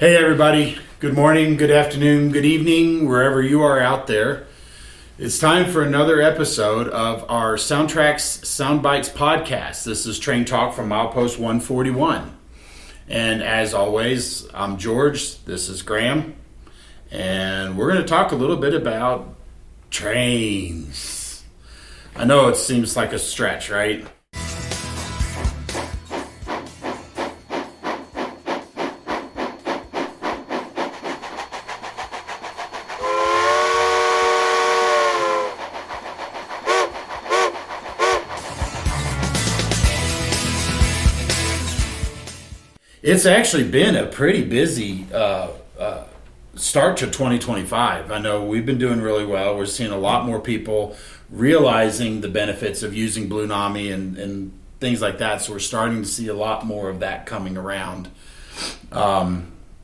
Hey everybody, good morning, good afternoon, good evening, wherever you are out there. It's time for another episode of our SoundTraxx Soundbites podcast. This is Train Talk from Milepost 141. And as always, I'm George, this is Graham, and we're going to talk a little bit about trains. I know it seems like a stretch, right? It's actually been a pretty busy start to 2025. I know we've been doing really well. We're seeing a lot more people realizing the benefits of using Blue Nami and things like that. So we're starting to see a lot more of that coming around.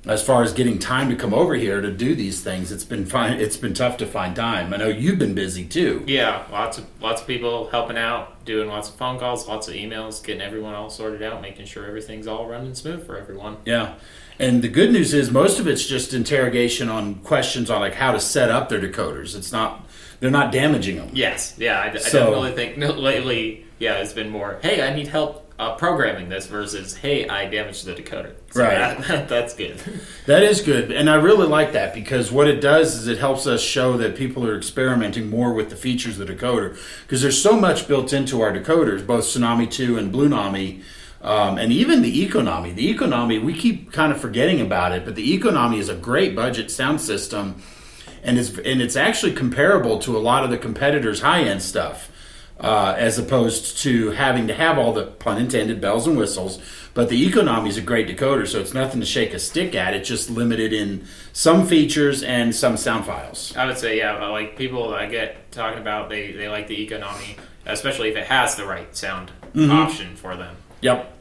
As far as getting time to come over here to do these things, it's been tough to find time. I know you've been busy too. Yeah, lots of people helping out, doing lots of phone calls, lots of emails, getting everyone all sorted out, making sure everything's all running smooth for everyone. Yeah. And the good news is most of it's just interrogation on questions on like how to set up their decoders. They're not damaging them. Yes. Yeah, I definitely think lately, it's been more, hey, I need help programming this versus, hey, I damaged the decoder. So right. That's good. That is good. And I really like that because what it does is it helps us show that people are experimenting more with the features of the decoder. Because there's so much built into our decoders, both Tsunami2 and Blue Nami, and even the Econami. The Econami, we keep kind of forgetting about it, but the Econami is a great budget sound system, and it's actually comparable to a lot of the competitors' high-end stuff. As opposed to having to have all the, pun intended, bells and whistles. But the Econami is a great decoder, so it's nothing to shake a stick at. It's just limited in some features and some sound files. I would say, like people I get talking about, they like the Econami, especially if it has the right sound option for them. Yep.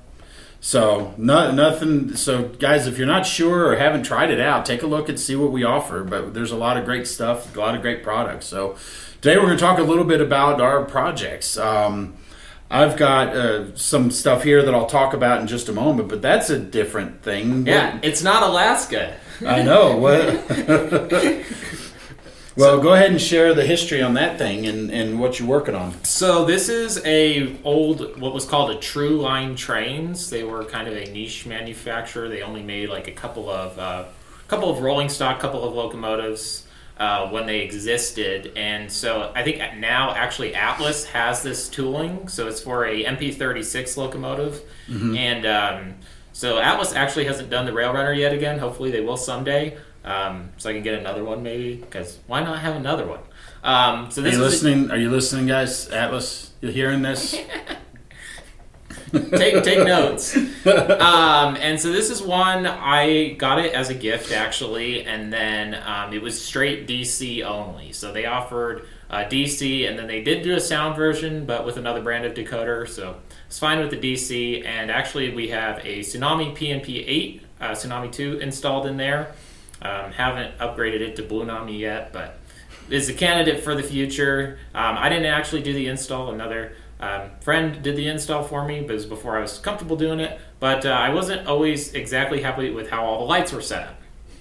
So, nothing. So, guys, if you're not sure or haven't tried it out, take a look and see what we offer. But there's a lot of great stuff, a lot of great products. So, today we're going to talk a little bit about our projects. I've got some stuff here that I'll talk about in just a moment, but that's a different thing. Yeah, it's not Alaska. I know. Well, go ahead and share the history on that thing and what you're working on. So this is what was called a True LineTrains. They were kind of a niche manufacturer. They only made like a couple of rolling stock, couple of locomotives when they existed. And so I think now actually Atlas has this tooling. So it's for a MP36 locomotive. Mm-hmm. And so Atlas actually hasn't done the Railrunner yet again. Hopefully they will someday. So I can get another one maybe, because why not have another one? So this Are you listening, guys? Atlas, you hearing this? take notes. And so this is one, I got it as a gift actually, and then it was straight DC only. So they offered DC, and then they did do a sound version, but with another brand of decoder. So it's fine with the DC, and actually we have a Tsunami PNP8, Tsunami2 installed in there. Haven't upgraded it to Blue Nami yet, but it's a candidate for the future. I didn't actually do the install. Another friend did the install for me, but it was before I was comfortable doing it. But I wasn't always exactly happy with how all the lights were set up.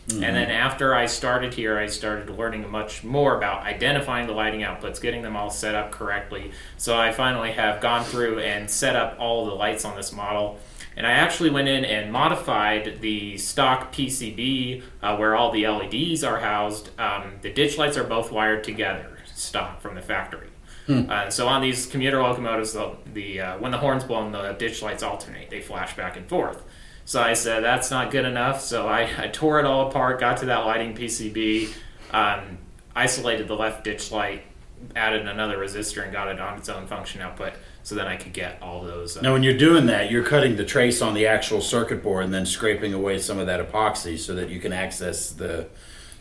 Mm-hmm. And then after I started here, I started learning much more about identifying the lighting outputs, getting them all set up correctly. So I finally have gone through and set up all the lights on this model. And I actually went in and modified the stock PCB where all the LEDs are housed. The ditch lights are both wired together, stock from the factory. So on these commuter locomotives, when the horn's blown, the ditch lights alternate. They flash back and forth. So I said, that's not good enough. So I tore it all apart, got to that lighting PCB, isolated the left ditch light, added another resistor, and got it on its own function output. So then I could get all those. Now, when you're doing that, you're cutting the trace on the actual circuit board and then scraping away some of that epoxy so that you can access the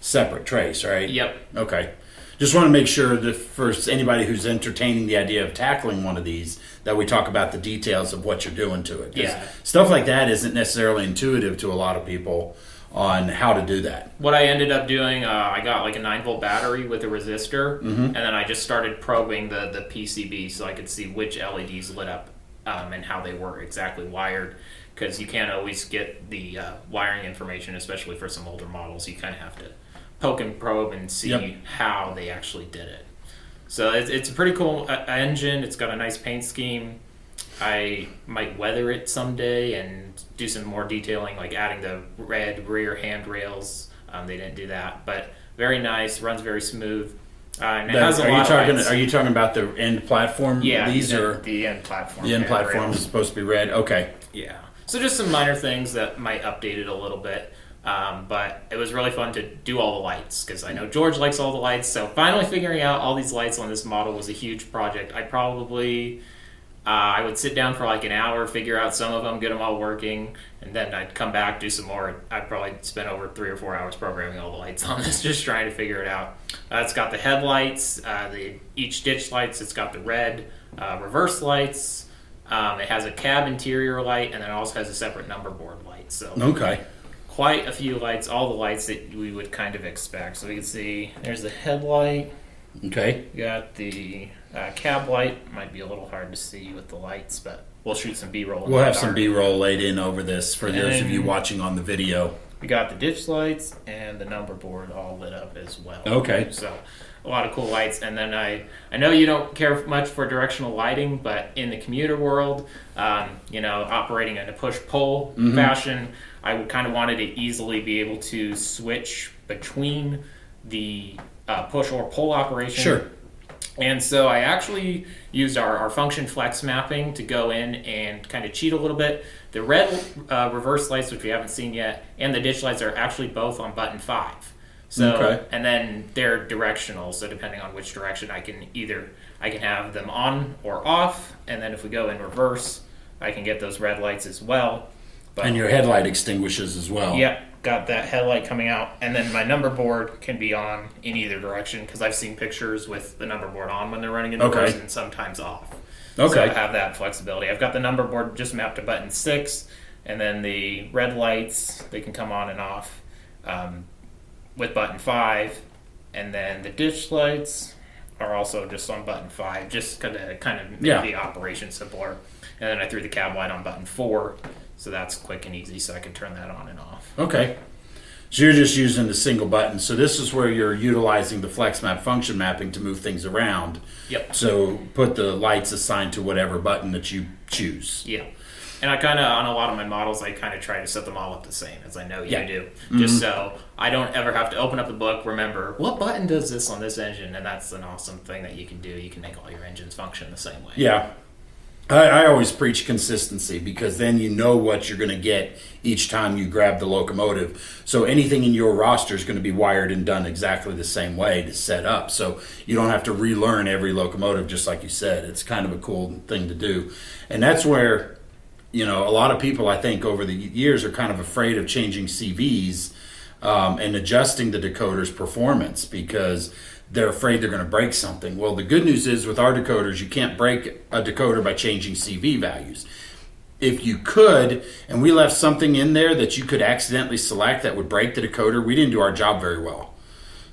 separate trace, right? Yep. Okay. Just want to make sure that for anybody who's entertaining the idea of tackling one of these, that we talk about the details of what you're doing to it. Yeah. Stuff like that isn't necessarily intuitive to a lot of people on how to do that. What I ended up doing, I got like a 9-volt battery with a resistor, and then I just started probing the PCB so I could see which LEDs lit up and how they were exactly wired. because you can't always get the wiring information, especially for some older models. You kind of have to poke and probe and see how they actually did it. So it's a pretty cool engine. It's got a nice paint scheme. I might weather it someday and do some more detailing, like adding the red rear handrails. They didn't do that, but very nice, runs very smooth. And it has a lot of lights. Are you talking about the end platform? Yeah, these are the end platform. The end platform is supposed to be red. Okay. Yeah. So just some minor things that might update it a little bit. But it was really fun to do all the lights, because I know George likes all the lights. So finally figuring out all these lights on this model was a huge project. I would sit down for like an hour, figure out some of them, get them all working, and then I'd come back, do some more. I'd probably spend over 3 or 4 hours programming all the lights on this, just trying to figure it out. It's got the headlights, each ditch lights. It's got the red reverse lights. It has a cab interior light, and then it also has a separate number board light. So quite a few lights, all the lights that we would kind of expect. So we can see there's the headlight. Okay. You got the cab light. Might be a little hard to see with the lights, but we'll shoot some B-roll. We'll have some B-roll laid in over this for those of you watching on the video. We got the ditch lights and the number board all lit up as well. Okay. So a lot of cool lights. And then I know you don't care much for directional lighting, but in the commuter world, operating in a push-pull fashion, I would kind of wanted to easily be able to switch between the push or pull operation. Sure. And so I actually used our function flex mapping to go in and kind of cheat a little bit. The red reverse lights, which we haven't seen yet, and the ditch lights are actually both on button 5. So, and then they're directional. So depending on which direction, I can have them on or off. And then if we go in reverse, I can get those red lights as well. And your headlight extinguishes as well. Yep, got that headlight coming out. And then my number board can be on in either direction, because I've seen pictures with the number board on when they're running in reverse and sometimes off. Okay. So I have that flexibility. I've got the number board just mapped to button 6, and then the red lights, they can come on and off with button 5. And then the ditch lights are also just on button 5, just kind of make the operation simpler. And then I threw the cab light on button 4. So that's quick and easy, so I can turn that on and off. Okay. So you're just using the single button. So this is where you're utilizing the flex map function mapping to move things around. Yep. So put the lights assigned to whatever button that you choose. Yeah. And I kind of, on a lot of my models, I kind of try to set them all up the same, as I know you do. Just so I don't ever have to open up the book, remember, what button does this on this engine? And that's an awesome thing that you can do. You can make all your engines function the same way. Yeah. I always preach consistency, because then you know what you're going to get each time you grab the locomotive. So anything in your roster is going to be wired and done exactly the same way to set up. So you don't have to relearn every locomotive, just like you said. It's kind of a cool thing to do. And that's where, a lot of people, I think, over the years are kind of afraid of changing CVs and adjusting the decoder's performance, because they're afraid they're going to break something. Well, the good news is with our decoders, you can't break a decoder by changing CV values. If you could, and we left something in there that you could accidentally select that would break the decoder, we didn't do our job very well.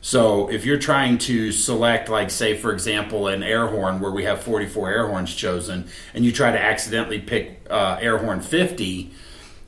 So if you're trying to select, like, say, for example, an air horn where we have 44 air horns chosen, and you try to accidentally pick air horn 50,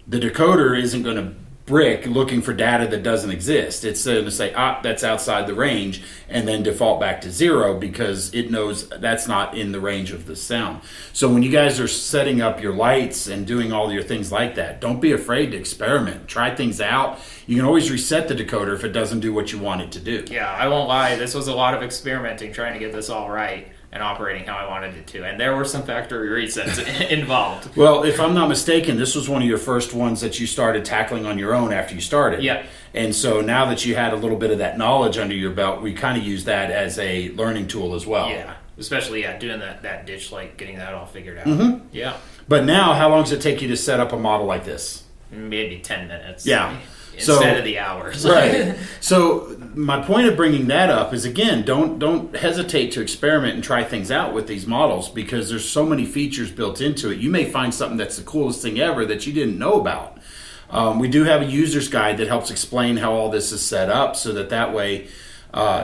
the decoder isn't going to brick looking for data that doesn't exist. It's going to say, that's outside the range, and then default back to 0, because it knows that's not in the range of the sound. So when you guys are setting up your lights and doing all your things like that, don't be afraid to experiment. Try things out. You can always reset the decoder if it doesn't do what you want it to do. Yeah, I won't lie. This was a lot of experimenting, trying to get this all right and operating how I wanted it to. And there were some factory resets involved. Well, if I'm not mistaken, this was one of your first ones that you started tackling on your own after you started. Yeah. And so now that you had a little bit of that knowledge under your belt, we kind of use that as a learning tool as well. Yeah, especially doing that ditch light, getting that all figured out. Mm-hmm. Yeah. But now, how long does it take you to set up a model like this? Maybe 10 minutes. Yeah. Instead of the hours. Right. So my point of bringing that up is, again, don't hesitate to experiment and try things out with these models, because there's so many features built into it. You may find something that's the coolest thing ever that you didn't know about. We do have a user's guide that helps explain how all this is set up, so that way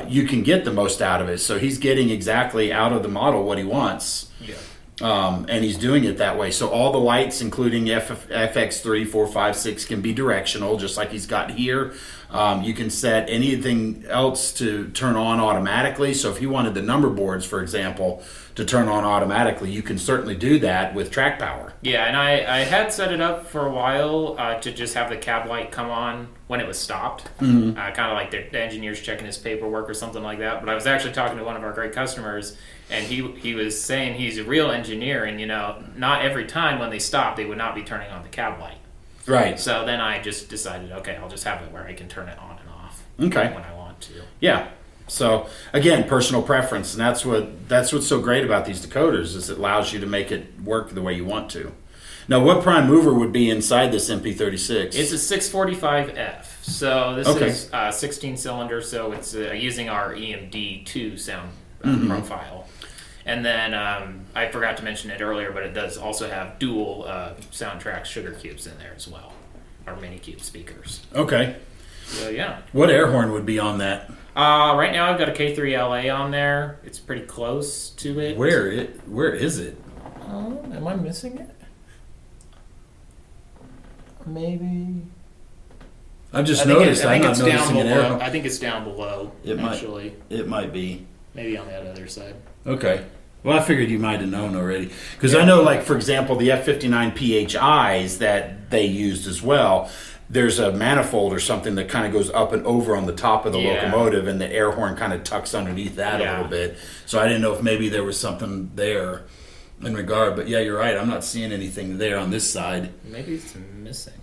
you can get the most out of it. So he's getting exactly out of the model what he wants. Yeah. And he's doing it that way. So all the lights, including FX3, 4, 5, 6, can be directional, just like he's got here. You can set anything else to turn on automatically. So if you wanted the number boards, for example, to turn on automatically, you can certainly do that with track power. Yeah, and I had set it up for a while to just have the cab light come on when it was stopped. Kind of like the engineer's checking his paperwork or something like that. But I was actually talking to one of our great customers, and he was saying he's a real engineer, and not every time when they stop, they would not be turning on the cab light. Right. So then I just decided, okay, I'll just have it where I can turn it on and off when I want to. Yeah. So again, personal preference, and that's what's so great about these decoders is it allows you to make it work the way you want to. Now, what prime mover would be inside this MP36? It's a 645F. So this is 16 cylinder. So it's using our EMD2 sound profile. And then I forgot to mention it earlier, but it does also have dual SoundTraxx sugar cubes in there as well, our mini cube speakers. Okay. So yeah. What air horn would be on that? Right now I've got a K3LA on there. It's pretty close to it. Where is it? Am I missing it? Maybe. I've just noticed. I'm not noticing down an air horn. I think it's down below. It might be. Maybe on that other side. Okay. Well, I figured you might have known already. Because I know, like, for example, the F59 PHIs that they used as well, there's a manifold or something that kind of goes up and over on the top of the locomotive, and the air horn kind of tucks underneath that a little bit. So I didn't know if maybe there was something there in regard. But, yeah, you're right. I'm not seeing anything there on this side. Maybe it's missing.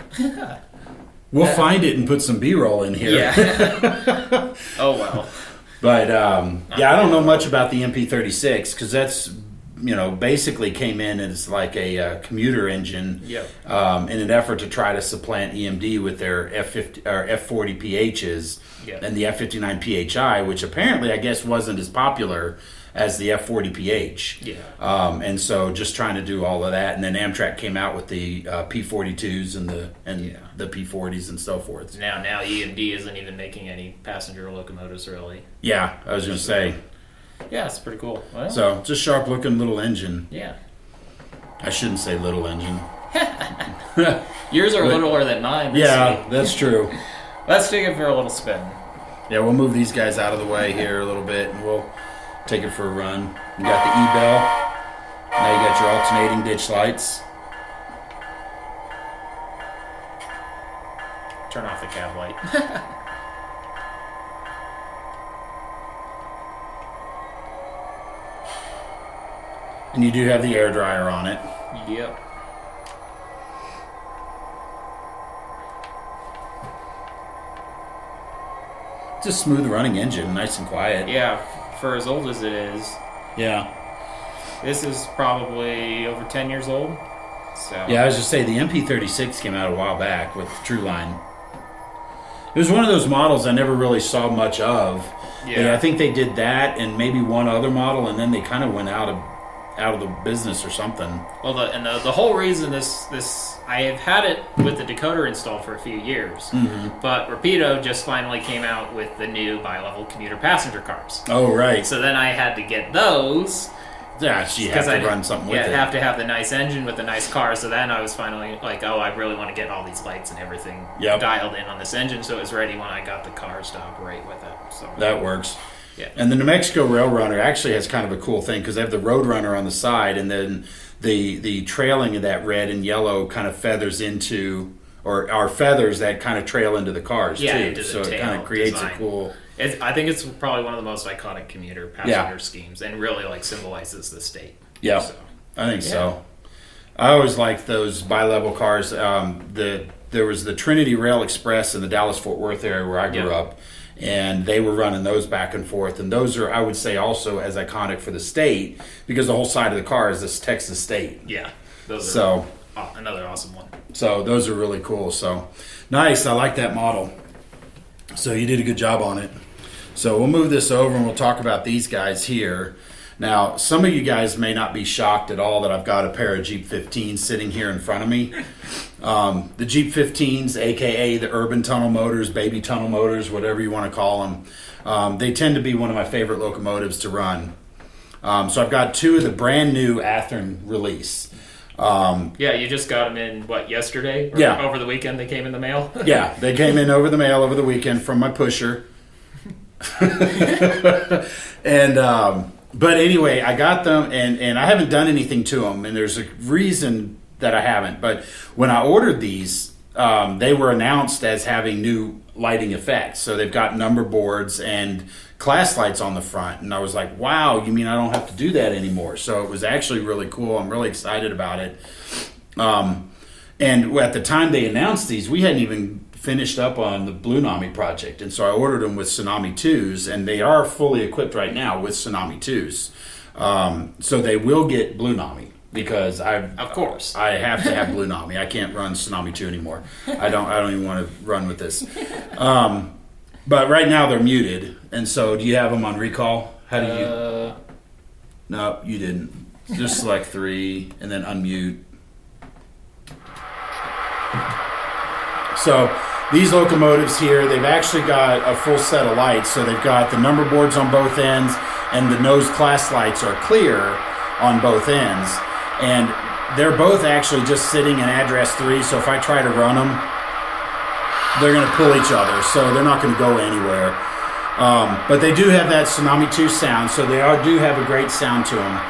We'll find it and put some B-roll in here. Yeah. Oh, well. But, I don't know much about the MP36 because that's, basically came in as like a commuter engine in an effort to try to supplant EMD with their F50 or F40 PHs and the F59 PHI, which apparently I guess wasn't as popular as the F40 PH. And so just trying to do all of that. And then Amtrak came out with the P42s and the P40s and so forth. Now EMD isn't even making any passenger locomotives really. Yeah, I was going to say. Yeah, it's pretty cool. Well, so just sharp looking little engine. Yeah. I shouldn't say little engine. Yours are littler than mine. That's true. Let's take it for a little spin. Yeah, we'll move these guys out of the way here a little bit, and we'll take it for a run. You got the E-bell. Now you got your alternating ditch lights. Turn off the cab light. And you do have the air dryer on it. Yep. It's a smooth running engine, nice and quiet. Yeah, for as old as it is. Yeah. This is probably over 10 years old. So. Yeah, I was just saying, the MP36 came out a while back with True Line. It was one of those models I never really saw much of. Yeah. I think they did that and maybe one other model, and then they kind of went out of the business or something. Well, the whole reason this I have had it with the decoder installed for a few years, but Rapido just finally came out with the new bi-level commuter passenger cars. Oh, right. So then I had to get those. Yeah, so you have to run something with it. Yeah, have to have the nice engine with the nice car. So then I was finally like, oh, I really want to get all these lights and everything dialed in on this engine, so it was ready when I got the cars to operate with it. So that works. Yeah. And the New Mexico Railrunner actually has kind of a cool thing because they have the Roadrunner on the side, and then the trailing of that red and yellow kind of feathers into, or are feathers that kind of trail into the cars too. So it kind of creates a cool. I think it's probably one of the most iconic commuter passenger schemes, and really like symbolizes the state. Yeah, so, I think so. I always liked those bi-level cars. There was the Trinity Rail Express in the Dallas-Fort Worth area where I grew up. And they were running those back and forth. And those are, I would say, also as iconic for the state because the whole side of the car is this Texas state. Yeah. Another awesome one. So those are really cool. So nice. I like that model. So you did a good job on it. So we'll move this over and we'll talk about these guys here. Now, some of you guys may not be shocked at all that I've got a pair of Jeep15s sitting here in front of me. The Jeep15s, a.k.a. the urban tunnel motors, baby tunnel motors, whatever you want to call them, they tend to be one of my favorite locomotives to run. So I've got 2 of the brand new Athearn release. Yeah, you just got them in, yesterday? Or Yeah. over the weekend they came in the mail? Yeah, they came in over the mail over the weekend from my pusher. And but anyway, I got them, and I haven't done anything to them, and there's a reason that I haven't. But when I ordered these, they were announced as having new lighting effects. So they've got number boards and class lights on the front, and I was like, wow, you mean I don't have to do that anymore? So it was actually really cool. I'm really excited about it. And at the time they announced these, we hadn't even finished up on the Tsunami project, and so I ordered them with Tsunami2s, and they are fully equipped right now with Tsunami2s. So they will get Tsunami, because Of course. I have to have Tsunami. I can't run Tsunami2 anymore. I don't even want to run with this. But right now they're muted, and so do you have them on recall? How do you? No, you didn't. Just select 3 and then unmute. So these locomotives here, they've actually got a full set of lights. So they've got the number boards on both ends, and the nose class lights are clear on both ends. And they're both actually just sitting in address 3. So if I try to run them, they're going to pull each other, so they're not going to go anywhere. But they do have that Tsunami2 sound, so they do have a great sound to them.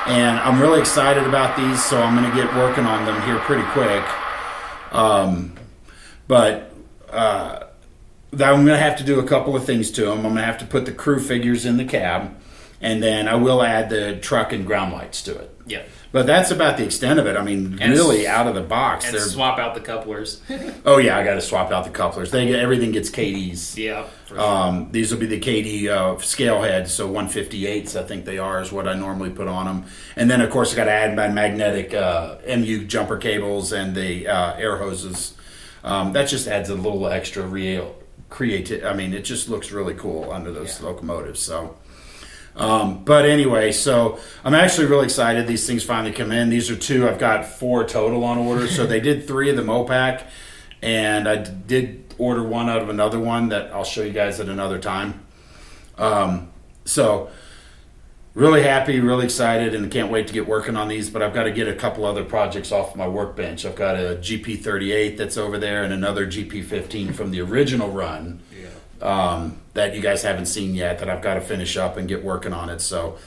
And I'm really excited about these, so I'm going to get working on them here pretty quick. But I'm going to have to do a couple of things to them. I'm going to have to put the crew figures in the cab, and then I will add the truck and ground lights to it. Yeah. But that's about the extent of it. I mean, really out of the box. And swap out the couplers. Oh yeah, I got to swap out the couplers. Everything gets KDs. Yeah. For sure. These will be the KD scale heads, so 158s I think they are is what I normally put on them. And then of course I got to add my magnetic MU jumper cables and the air hoses. That just adds a little extra creative. I mean, it just looks really cool under those locomotives. So. But anyway, so I'm actually really excited these things finally come in. These are 2. I've got 4 total on order. So they did 3 of the Mopac, and I did order 1 out of another one that I'll show you guys at another time. So really happy, really excited, and can't wait to get working on these. But I've got to get a couple other projects off my workbench. I've got a GP38 that's over there and another GP15 from the original run. That you guys haven't seen yet, that I've got to finish up and get working on it. So,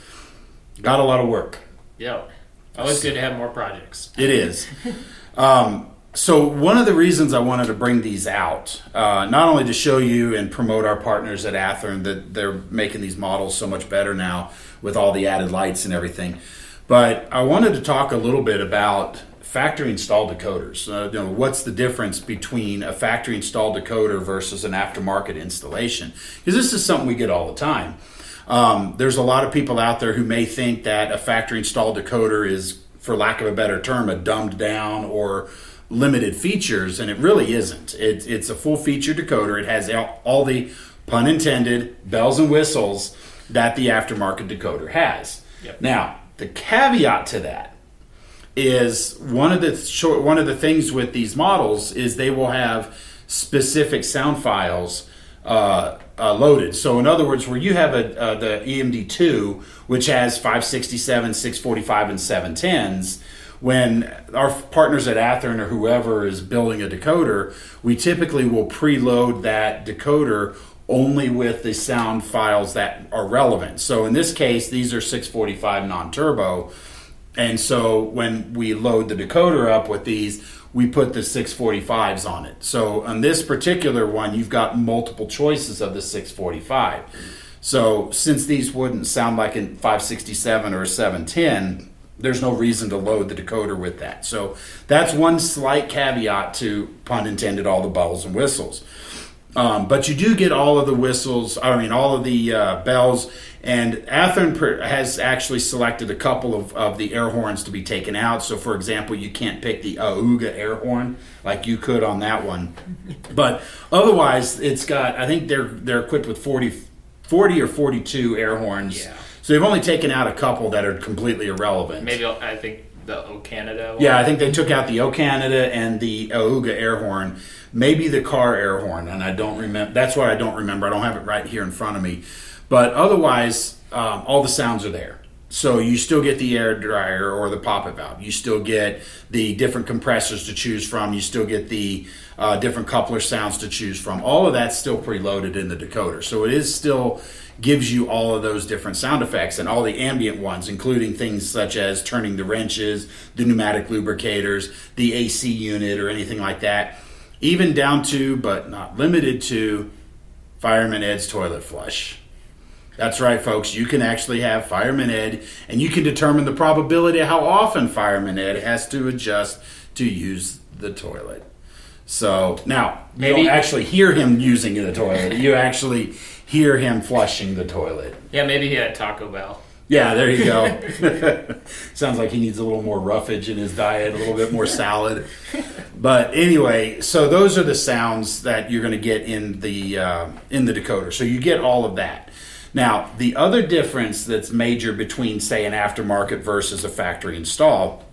got a lot of work. Yeah. Always good to have more projects. It is. So, one of the reasons I wanted to bring these out, not only to show you and promote our partners at Athearn that they're making these models so much better now with all the added lights and everything, but I wanted to talk a little bit about factory installed decoders. What's the difference between a factory installed decoder versus an aftermarket installation? Because this is something we get all the time. There's a lot of people out there who may think that a factory installed decoder is, for lack of a better term, a dumbed down or limited features, and it really isn't. It's a full feature decoder. It has all the, pun intended, bells and whistles that the aftermarket decoder has. Yep. Now, the caveat to that is one of the things with these models is they will have specific sound files loaded. So in other words, where you have the EMD2, which has 567, 645, and 710s, when our partners at Athearn or whoever is building a decoder, we typically will preload that decoder only with the sound files that are relevant. So in this case, these are 645 non-turbo. And so when we load the decoder up with these, we put the 645s on it. So on this particular one, you've got multiple choices of the 645. So since these wouldn't sound like a 567 or a 710, there's no reason to load the decoder with that. So that's one slight caveat to, pun intended, all the bells and whistles. But you do get all of the whistles, all of the bells, and Athearn has actually selected a couple of the air horns to be taken out. So, for example, you can't pick the Auga air horn like you could on that one. But otherwise, it's got, I think they're equipped with 40 or 42 air horns. Yeah. So they've only taken out a couple that are completely irrelevant. Maybe, I think, the O Canada one. Yeah, I think they took out the O Canada and the Auga air horn. Maybe the car air horn, and I don't remember. That's what I don't remember. I don't have it right here in front of me. But otherwise, all the sounds are there. So you still get the air dryer or the poppet valve. You still get the different compressors to choose from. You still get the different coupler sounds to choose from. All of that's still preloaded in the decoder. So it is still gives you all of those different sound effects and all the ambient ones, including things such as turning the wrenches, the pneumatic lubricators, the AC unit or anything like that. Even down to, but not limited to, Fireman Ed's toilet flush. That's right, folks. You can actually have Fireman Ed, and you can determine the probability of how often Fireman Ed has to adjust to use the toilet. So now, you don't actually hear him using the toilet. You actually hear him flushing the toilet. Yeah, maybe he had Taco Bell. Yeah, there you go. Sounds like he needs a little more roughage in his diet, a little bit more salad. But anyway, so those are the sounds that you're going to get in the decoder. So you get all of that. Now, the other difference that's major between, say, an aftermarket versus a factory install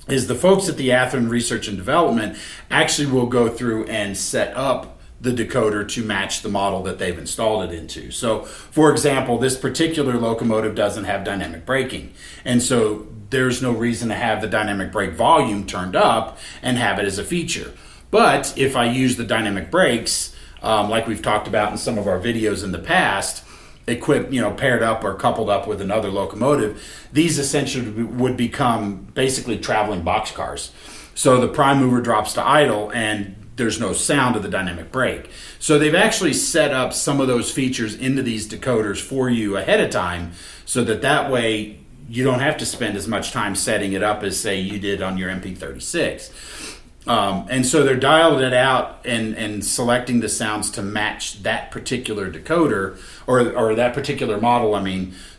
is the folks at the Athearn Research and Development actually will go through and set up the decoder to match the model that they've installed it into. So, for example, this particular locomotive doesn't have dynamic braking. And so there's no reason to have the dynamic brake volume turned up and have it as a feature. But if I use the dynamic brakes, like we've talked about in some of our videos in the past, equipped, paired up or coupled up with another locomotive, these essentially would become basically traveling boxcars. So the prime mover drops to idle and there's no sound of the dynamic brake. So they've actually set up some of those features into these decoders for you ahead of time so that way you don't have to spend as much time setting it up as, say, you did on your MP36. And so they're dialed it out and selecting the sounds to match that particular decoder or that particular model,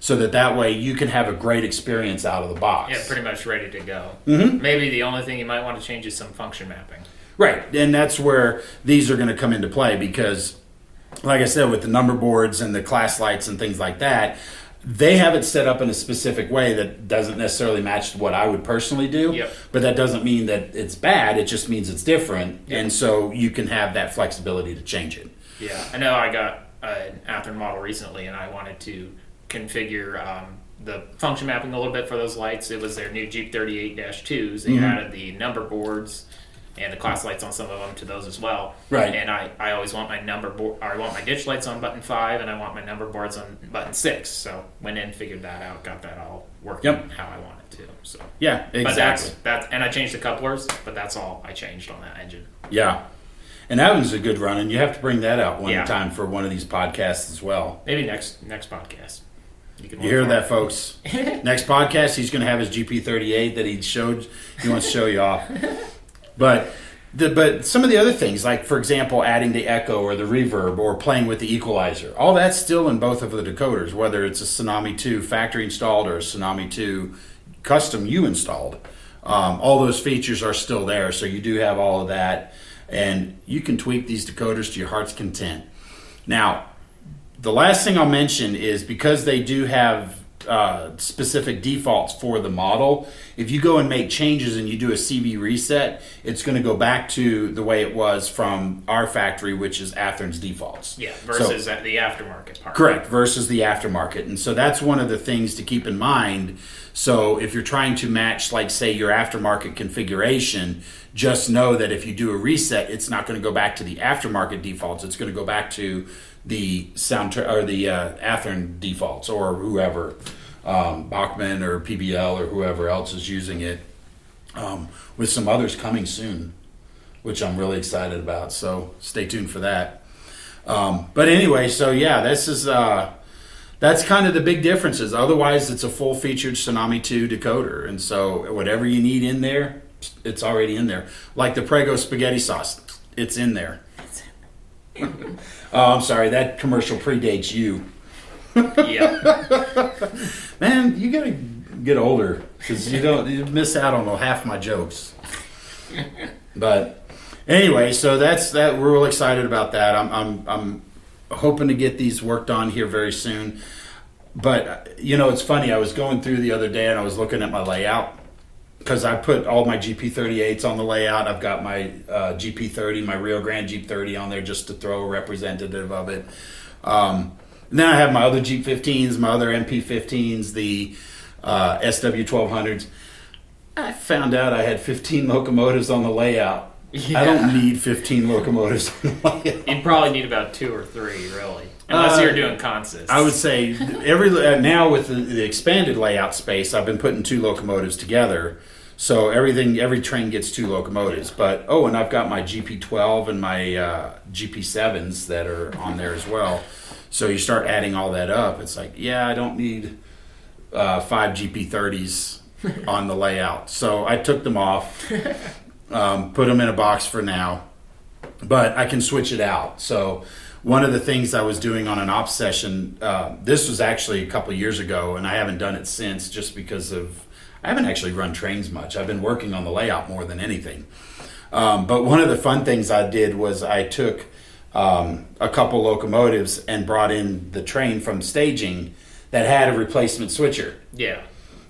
so that way you can have a great experience out of the box. Yeah, pretty much ready to go. Mm-hmm. Maybe the only thing you might want to change is some function mapping. Right, and that's where these are going to come into play because, like I said, with the number boards and the class lights and things like that, they have it set up in a specific way that doesn't necessarily match what I would personally do. Yep. But that doesn't mean that it's bad. It just means it's different. Yep. And so you can have that flexibility to change it. Yeah. I know I got an Athearn model recently, and I wanted to configure the function mapping a little bit for those lights. It was their new Jeep 38-2s. They added the number boards and the class lights on some of them to those as well. Right. And I always want my I want my ditch lights on button 5, and I want my number boards on button 6. So went in, figured that out, got that all working how I want it to. So yeah, exactly. But and I changed the couplers, but that's all I changed on that engine. Yeah. And that one's a good run, and you have to bring that out one Yeah. time for one of these podcasts as well. Maybe next podcast. You hear that, folks? Next podcast, he's going to have his GP38 that he wants to show you off. But some of the other things, like, for example, adding the echo or the reverb or playing with the equalizer, all that's still in both of the decoders, whether it's a Tsunami2 factory installed or a Tsunami2 custom you installed. All those features are still there, so you do have all of that, and you can tweak these decoders to your heart's content. Now, the last thing I'll mention is because they do have specific defaults for the model, if you go and make changes and you do a CV reset, it's going to go back to the way it was from our factory, which is Athearn's defaults. Yeah, versus the aftermarket part. Correct, versus the aftermarket. And so that's one of the things to keep in mind. So if you're trying to match, like, say, your aftermarket configuration, just know that if you do a reset, it's not going to go back to the aftermarket defaults. It's going to go back to the SoundTraxx or the Athearn defaults, or whoever, Bachmann or PBL or whoever else is using it, with some others coming soon, which I'm really excited about. So stay tuned for that. But anyway, so yeah, that's kind of the big differences. Otherwise, it's a full-featured Tsunami2 decoder, and so whatever you need in there, it's already in there. Like the Prego spaghetti sauce, it's in there. Oh, I'm sorry, that commercial predates you. Yeah. Man, you gotta get older because you miss out on half my jokes. But anyway, so that's that. We're real excited about that. I'm hoping to get these worked on here very soon. But it's funny. I was going through the other day and I was looking at my layout because I put all my GP38s on the layout. I've got my GP30, my Rio Grande Jeep 30 on there just to throw a representative of it. And then I have my other Jeep 15s, my other MP15s, the SW1200s. I found out I had 15 locomotives on the layout. I don't need 15 locomotives on the layout. You'd probably need about 2 or 3, really. Unless you're doing consists. I would say now with the expanded layout space, I've been putting 2 locomotives together. So every train gets 2 locomotives. But and I've got my GP12 and my GP7s that are on there as well. So you start adding all that up, it's like, I don't need 5 GP30s on the layout. So I took them off, put them in a box for now, but I can switch it out. So one of the things I was doing on an ops session, this was actually a couple of years ago, and I haven't done it since just because I haven't actually run trains much. I've been working on the layout more than anything. But one of the fun things I did was I took a couple locomotives and brought in the train from staging that had a replacement switcher. Yeah.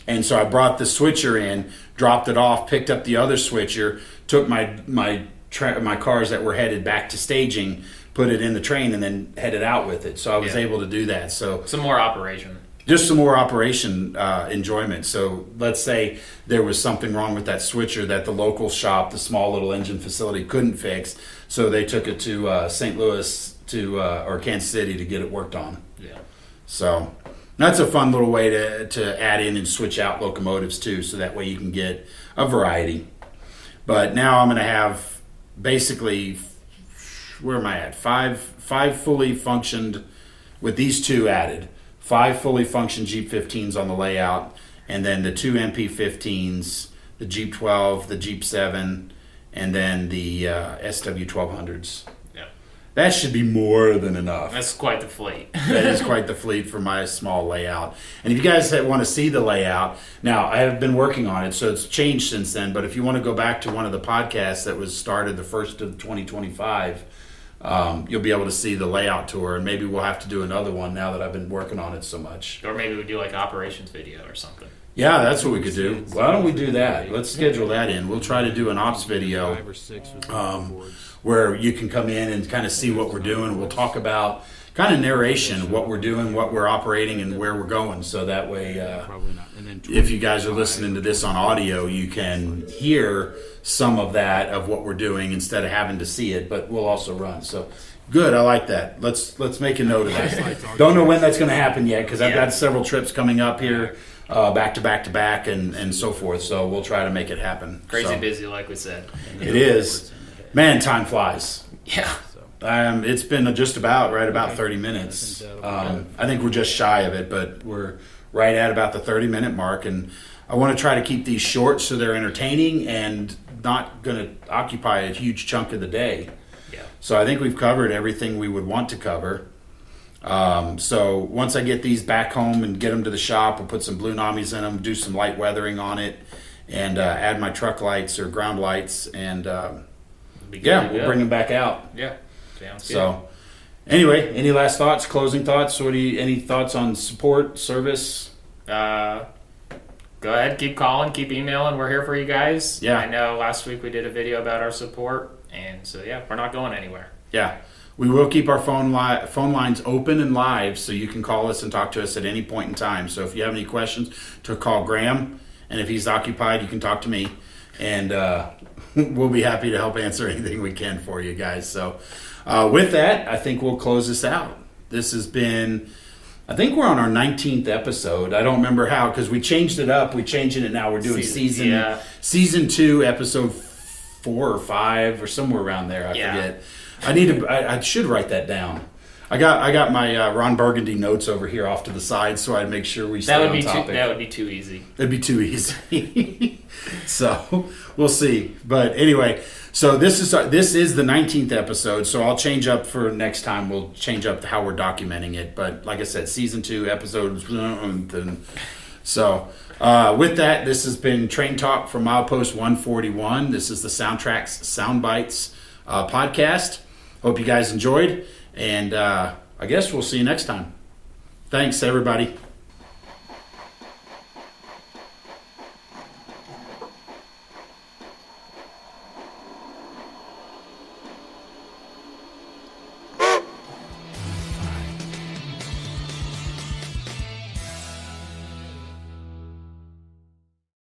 And so I brought the switcher in, dropped it off, picked up the other switcher, took my cars that were headed back to staging, put it in the train, and then headed out with it. So I was able to do that. So some more operation. Just some more operation enjoyment. So let's say there was something wrong with that switcher that the local shop, the small little engine facility, couldn't fix. So they took it to St. Louis or Kansas City to get it worked on. Yeah. So that's a fun little way to add in and switch out locomotives too, so that way you can get a variety. But now I'm going to have basically, where am I at? Five fully functioned with these 2 added. 5 fully functioned Jeep 15s on the layout, and then the 2 MP15s, the Jeep 12, the Jeep 7, and then the SW1200s. That should be more than enough. That's quite the fleet. That is quite the fleet for my small layout. And if you guys want to see the layout, now I have been working on it, so it's changed since then. But if you want to go back to one of the podcasts that was started the 1st of 2025, you'll be able to see the layout tour. And maybe we'll have to do another one now that I've been working on it so much. Or maybe we do like operations video or something. Yeah, that's what we could do. Why don't we do that? Let's schedule that in. We'll try to do an ops video where you can come in and kind of see what we're doing. We'll talk about kind of narration, what we're doing, what we're operating, and where we're going. So that way, if you guys are listening to this on audio, you can hear some of that, of what we're doing, instead of having to see it. But we'll also run. So good, I like that. Let's make a note of that. Don't know when that's going to happen yet, because I've got several trips coming up here. Back to back to back and so forth. So we'll try to make it happen. Crazy busy, like we said. It is. Man, time flies. Yeah. It's been just about 30 minutes. I think we're just shy of it, but we're right at about the 30-minute mark. And I want to try to keep these short so they're entertaining and not going to occupy a huge chunk of the day. Yeah. So I think we've covered everything we would want to cover. So once I get these back home and get them to the shop, we'll put some blue namis in them, do some light weathering on it, and add my truck lights or ground lights, and we'll bring them back out. Yeah, sounds good. So anyway, any last thoughts, closing thoughts? Any thoughts on support, service? Go ahead, keep calling, keep emailing. We're here for you guys. Yeah. I know last week we did a video about our support, and so we're not going anywhere. Yeah. We will keep our phone lines open and live, so you can call us and talk to us at any point in time. So if you have any questions, to call Graham, and if he's occupied, you can talk to me, and we'll be happy to help answer anything we can for you guys. So with that, I think we'll close this out. This has been, I think we're on our 19th episode. I don't remember how, because we changed it up. We're changing it now. We're doing season 2, episode 4 or 5, or somewhere around there. I forget. I should write that down. I got my Ron Burgundy notes over here off to the side, so I'd make sure we stay on topic. That would be too easy. It'd be too easy. So we'll see. But anyway, so this is the 19th episode. So I'll change up for next time. We'll change up how we're documenting it. But like I said, season 2 episodes. So with that, this has been Train Talk from Milepost 141. This is the SoundTraxx Soundbites podcast. Hope you guys enjoyed, and I guess we'll see you next time. Thanks, everybody.